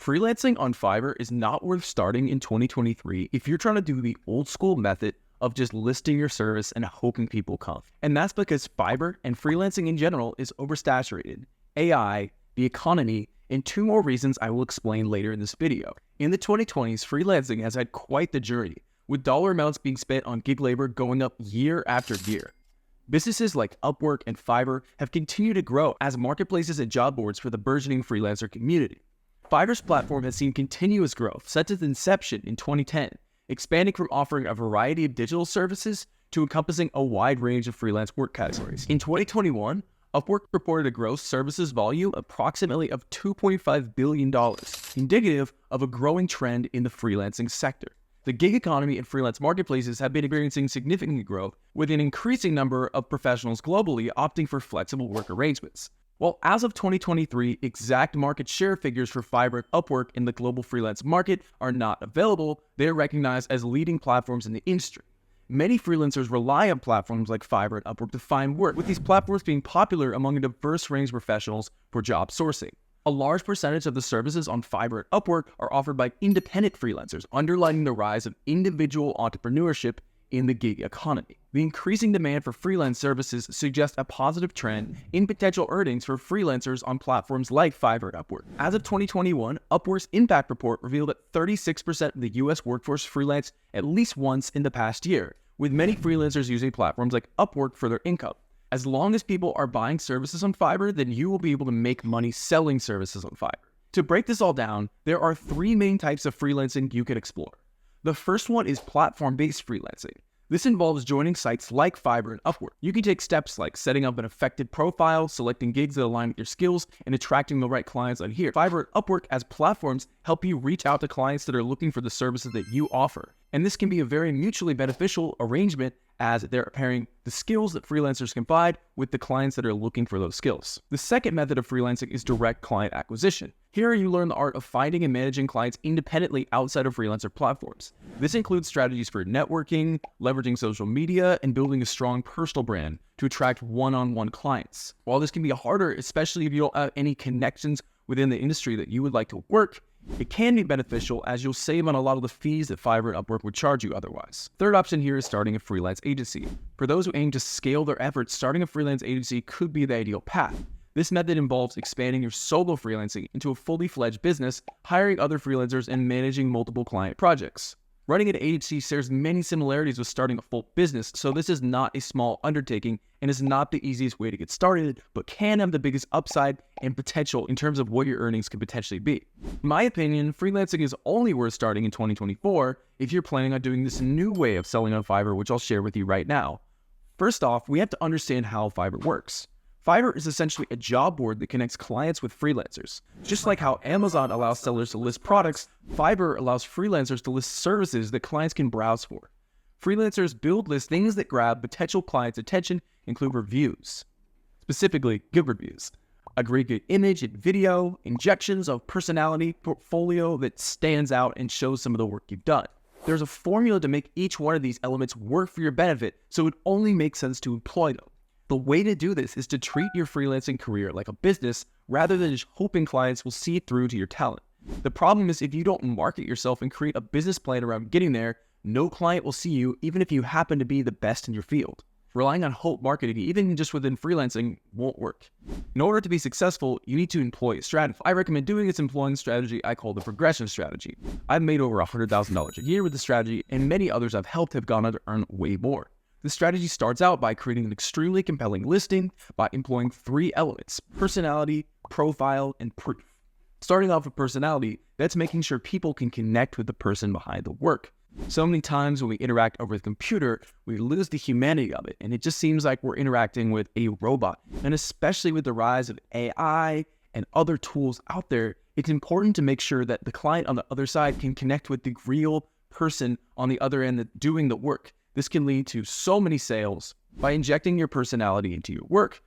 Freelancing on Fiverr is not worth starting in 2023 if you're trying to do the old school method of just listing your service and hoping people come. And that's because Fiverr and freelancing in general is oversaturated. AI, the economy, and two more reasons I will explain later in this video. In the 2020s, freelancing has had quite the journey, with dollar amounts being spent on gig labor going up year after year. Businesses like Upwork and Fiverr have continued to grow as marketplaces and job boards for the burgeoning freelancer community. Fiverr's platform has seen continuous growth since its inception in 2010, expanding from offering a variety of digital services to encompassing a wide range of freelance work categories. In 2021, Upwork reported a gross services volume approximately of $2.5 billion, indicative of a growing trend in the freelancing sector. The gig economy and freelance marketplaces have been experiencing significant growth, with an increasing number of professionals globally opting for flexible work arrangements. While as of 2023, exact market share figures for Fiverr and Upwork in the global freelance market are not available, they are recognized as leading platforms in the industry. Many freelancers rely on platforms like Fiverr and Upwork to find work, with these platforms being popular among a diverse range of professionals for job sourcing. A large percentage of the services on Fiverr and Upwork are offered by independent freelancers, underlining the rise of individual entrepreneurship in the gig economy. The increasing demand for freelance services suggests a positive trend in potential earnings for freelancers on platforms like Fiverr and Upwork. As of 2021, Upwork's impact report revealed that 36% of the US workforce freelanced at least once in the past year, with many freelancers using platforms like Upwork for their income. As long as people are buying services on Fiverr, then you will be able to make money selling services on Fiverr. To break this all down, there are three main types of freelancing you can explore. The first one is platform-based freelancing. This involves joining sites like Fiverr and Upwork. You can take steps like setting up an effective profile, selecting gigs that align with your skills, and attracting the right clients on here. Fiverr and Upwork as platforms help you reach out to clients that are looking for the services that you offer. And this can be a very mutually beneficial arrangement as they're pairing the skills that freelancers can provide with the clients that are looking for those skills. The second method of freelancing is direct client acquisition. Here you learn the art of finding and managing clients independently outside of freelancer platforms. This includes strategies for networking, leveraging social media, and building a strong personal brand to attract one-on-one clients. While this can be harder, especially if you don't have any connections within the industry that you would like to work, it can be beneficial as you'll save on a lot of the fees that Fiverr and Upwork would charge you otherwise. Third option here is starting a freelance agency. For those who aim to scale their efforts, starting a freelance agency could be the ideal path. This method involves expanding your solo freelancing into a fully fledged business, hiring other freelancers, and managing multiple client projects. Running an agency shares many similarities with starting a full business, so this is not a small undertaking and is not the easiest way to get started, but can have the biggest upside and potential in terms of what your earnings could potentially be. In my opinion, freelancing is only worth starting in 2024 if you're planning on doing this new way of selling on Fiverr, which I'll share with you right now. First off, we have to understand how Fiverr works. Fiverr is essentially a job board that connects clients with freelancers. Just like how Amazon allows sellers to list products, Fiverr allows freelancers to list services that clients can browse for. Freelancers build listings that grab potential clients' attention, include reviews, specifically good reviews, a great good image and video, injections of personality, portfolio that stands out and shows some of the work you've done. There's a formula to make each one of these elements work for your benefit, so it only makes sense to employ them. The way to do this is to treat your freelancing career like a business rather than just hoping clients will see through to your talent. The problem is if you don't market yourself and create a business plan around getting there, no client will see you even if you happen to be the best in your field. Relying on hope marketing, even just within freelancing, won't work. In order to be successful, you need to employ a strategy. I recommend doing this employing strategy I call the progression strategy. I've made over $100,000 a year with this strategy, and many others I've helped have gone on to earn way more. This strategy starts out by creating an extremely compelling listing by employing three elements: personality, profile, and proof. Starting off with personality, that's making sure people can connect with the person behind the work. So many times when we interact over the computer, we lose the humanity of it, and it just seems like we're interacting with a robot. And especially with the rise of AI and other tools out there, it's important to make sure that the client on the other side can connect with the real person on the other end that's doing the work. This can lead to so many sales. By injecting your personality into your work,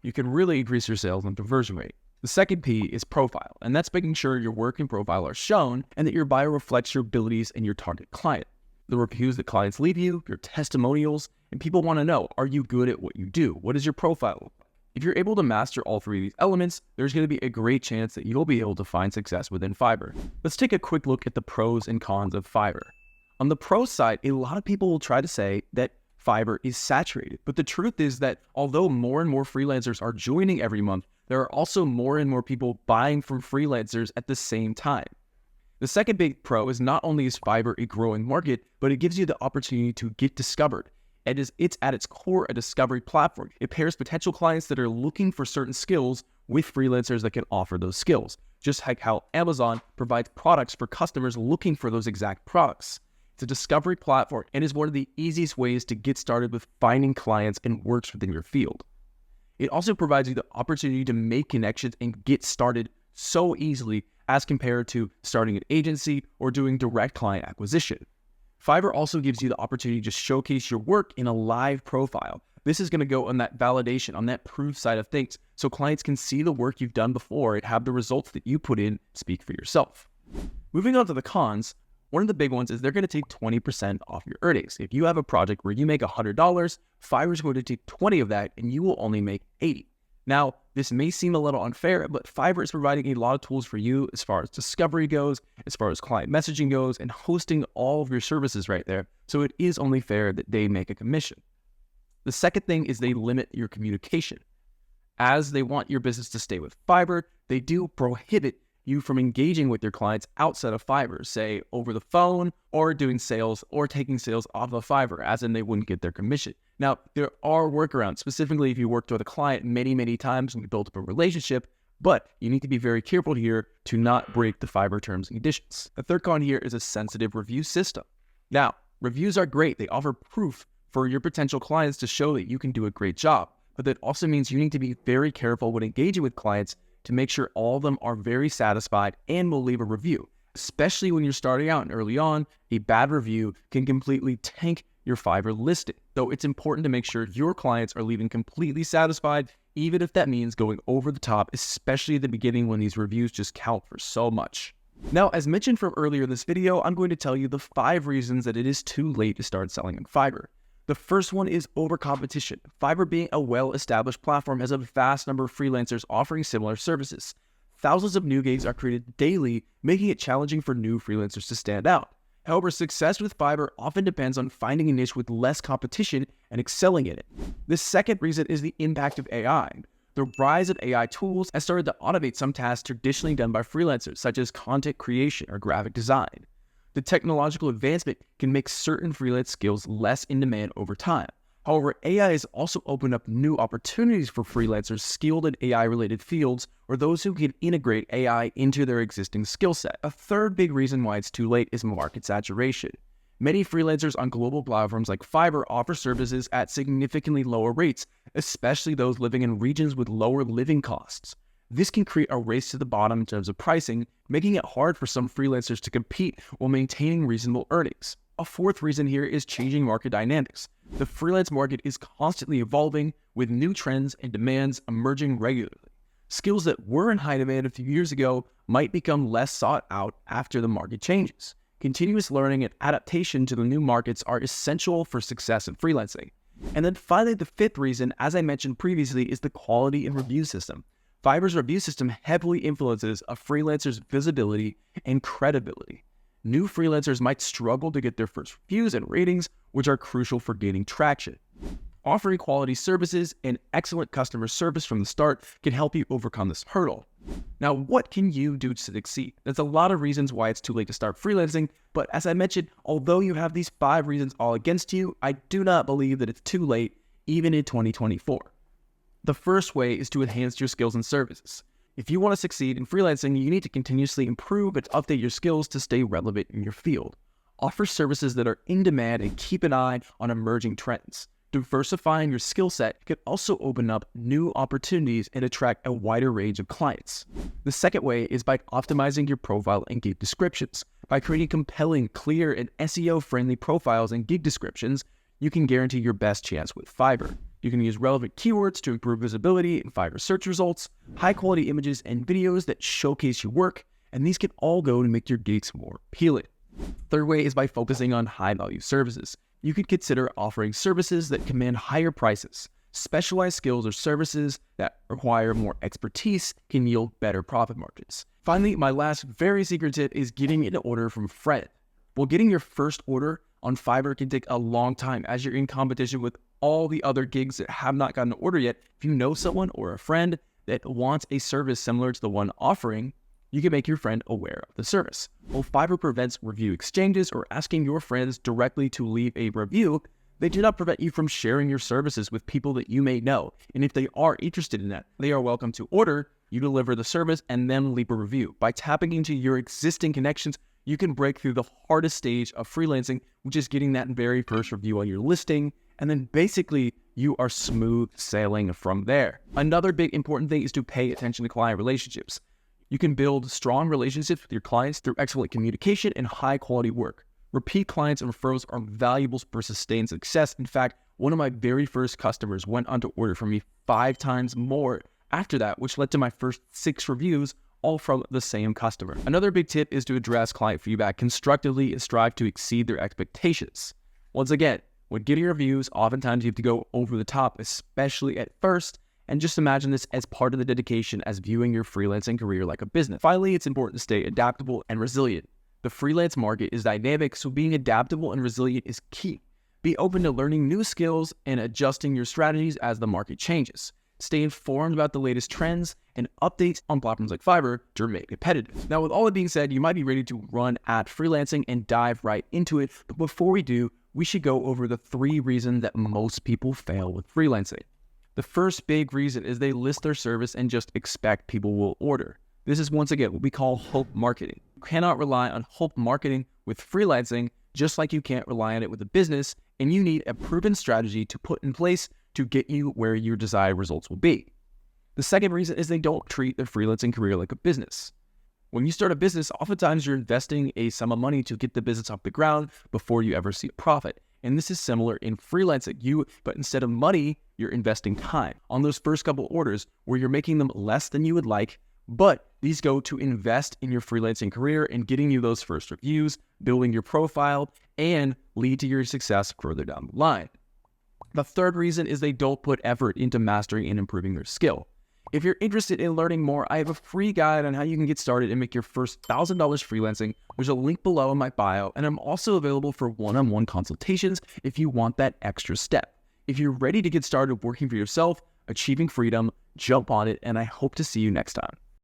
you can really increase your sales and conversion rate. The second P is profile, and that's making sure your work and profile are shown and that your bio reflects your abilities and your target client. The reviews that clients leave you, your testimonials, and people want to know, are you good at what you do? What does your profile look like? If you're able to master all three of these elements, there's going to be a great chance that you'll be able to find success within Fiverr. Let's take a quick look at the pros and cons of Fiverr. On the pro side, a lot of people will try to say that Fiverr is saturated, but the truth is that although more and more freelancers are joining every month, there are also more and more people buying from freelancers at the same time. The second big pro is not only is Fiverr a growing market, but it gives you the opportunity to get discovered. It's at its core a discovery platform. It pairs potential clients that are looking for certain skills with freelancers that can offer those skills, just like how Amazon provides products for customers looking for those exact products. It's a discovery platform and is one of the easiest ways to get started with finding clients and works within your field. It also provides you the opportunity to make connections and get started so easily as compared to starting an agency or doing direct client acquisition. Fiverr also gives you the opportunity to showcase your work in a live profile. This is going to go on that validation, on that proof side of things, so clients can see the work you've done before and have the results that you put in speak for yourself. Moving on to the cons, one of the big ones is they're going to take 20% off your earnings. If you have a project where you make $100, Fiverr is going to take 20 of that and you will only make 80. Now, this may seem a little unfair, but Fiverr is providing a lot of tools for you as far as discovery goes, as far as client messaging goes, and hosting all of your services right there. So it is only fair that they make a commission. The second thing is they limit your communication. As they want your business to stay with Fiverr, they do prohibit you from engaging with your clients outside of Fiverr, say over the phone or doing sales or taking sales off of Fiverr, as in they wouldn't get their commission. Now, there are workarounds, specifically if you worked with a client many times and you built up a relationship, but you need to be very careful here to not break the Fiverr terms and conditions. The third con here is a sensitive review system. Now, reviews are great. They offer proof for your potential clients to show that you can do a great job, but that also means you need to be very careful when engaging with clients to make sure all of them are very satisfied and will leave a review. Especially when you're starting out and early on, a bad review can completely tank your Fiverr listing. Though it's important to make sure your clients are leaving completely satisfied, even if that means going over the top, especially at the beginning when these reviews just count for so much. Now, as mentioned from earlier in this video, I'm going to tell you the 5 reasons that it is too late to start selling on Fiverr. The first one is overcompetition. Fiverr, being a well-established platform, has a vast number of freelancers offering similar services. Thousands of new gigs are created daily, making it challenging for new freelancers to stand out. However, success with Fiverr often depends on finding a niche with less competition and excelling in it. The second reason is the impact of AI. The rise of AI tools has started to automate some tasks traditionally done by freelancers, such as content creation or graphic design. The technological advancement can make certain freelance skills less in demand over time. However, AI has also opened up new opportunities for freelancers skilled in AI-related fields or those who can integrate AI into their existing skill set. A third big reason why it's too late is market saturation. Many freelancers on global platforms like Fiverr offer services at significantly lower rates, especially those living in regions with lower living costs. This can create a race to the bottom in terms of pricing, making it hard for some freelancers to compete while maintaining reasonable earnings. A fourth reason here is changing market dynamics. The freelance market is constantly evolving, with new trends and demands emerging regularly. Skills that were in high demand a few years ago might become less sought out after the market changes. Continuous learning and adaptation to the new markets are essential for success in freelancing. And then finally, the fifth reason, as I mentioned previously, is the quality and review system. Fiverr's review system heavily influences a freelancer's visibility and credibility. New freelancers might struggle to get their first reviews and ratings, which are crucial for gaining traction. Offering quality services and excellent customer service from the start can help you overcome this hurdle. Now, what can you do to succeed? There's a lot of reasons why it's too late to start freelancing, but as I mentioned, although you have these 5 reasons all against you, I do not believe that it's too late, even in 2024. The first way is to enhance your skills and services. If you want to succeed in freelancing, you need to continuously improve and update your skills to stay relevant in your field. Offer services that are in demand and keep an eye on emerging trends. Diversifying your skill set could also open up new opportunities and attract a wider range of clients. The second way is by optimizing your profile and gig descriptions. By creating compelling, clear, and SEO-friendly profiles and gig descriptions, you can guarantee your best chance with Fiverr. You can use relevant keywords to improve visibility in Fiverr search results, high-quality images and videos that showcase your work, and these can all go to make your gigs more appealing. Third way is by focusing on high-value services. You could consider offering services that command higher prices, Specialized skills or services that require more expertise can yield better profit margins. Finally, my last very secret tip is getting an order from a friend. Well, getting your first order on Fiverr can take a long time as you're in competition with all the other gigs that have not gotten an order yet. If you know someone or a friend that wants a service similar to the one offering, you can make your friend aware of the service. While Fiverr prevents review exchanges or asking your friends directly to leave a review, they do not prevent you from sharing your services with people that you may know. And if they are interested in that, they are welcome to order, you deliver the service, and then leave a review. By tapping into your existing connections, you can break through the hardest stage of freelancing, which is getting that very first review on your listing. And then basically you are smooth sailing from there. Another big important thing is to pay attention to client relationships. You can build strong relationships with your clients through excellent communication and high quality work. Repeat clients and referrals are valuable for sustained success. In fact, one of my very first customers went on to order from me 5 times more after that, which led to my first 6 reviews, all from the same customer. Another big tip is to address client feedback constructively and strive to exceed their expectations. Once again, when getting reviews, oftentimes you have to go over the top, especially at first, and just imagine this as part of the dedication as viewing your freelancing career like a business. Finally, it's important to stay adaptable and resilient. The freelance market is dynamic, so being adaptable and resilient is key. Be open to learning new skills and adjusting your strategies as the market changes. Stay informed about the latest trends and updates on platforms like Fiverr to remain competitive. Now, with all that being said, you might be ready to run at freelancing and dive right into it. But before we do, we should go over the 3 reasons that most people fail with freelancing. The first big reason is they list their service and just expect people will order. This is once again what we call hope marketing. You cannot rely on hope marketing with freelancing, just like you can't rely on it with a business, and you need a proven strategy to put in place to get you where your desired results will be. The second reason is they don't treat their freelancing career like a business. When you start a business, oftentimes you're investing a sum of money to get the business off the ground before you ever see a profit. And this is similar in freelancing. But instead of money, you're investing time on those first couple orders where you're making them less than you would like, but these go to invest in your freelancing career and getting you those first reviews, building your profile, and lead to your success further down the line. The third reason is they don't put effort into mastering and improving their skill. If you're interested in learning more, I have a free guide on how you can get started and make your first $1,000 freelancing. There's a link below in my bio, and I'm also available for one-on-one consultations if you want that extra step. If you're ready to get started working for yourself, achieving freedom, jump on it, and I hope to see you next time.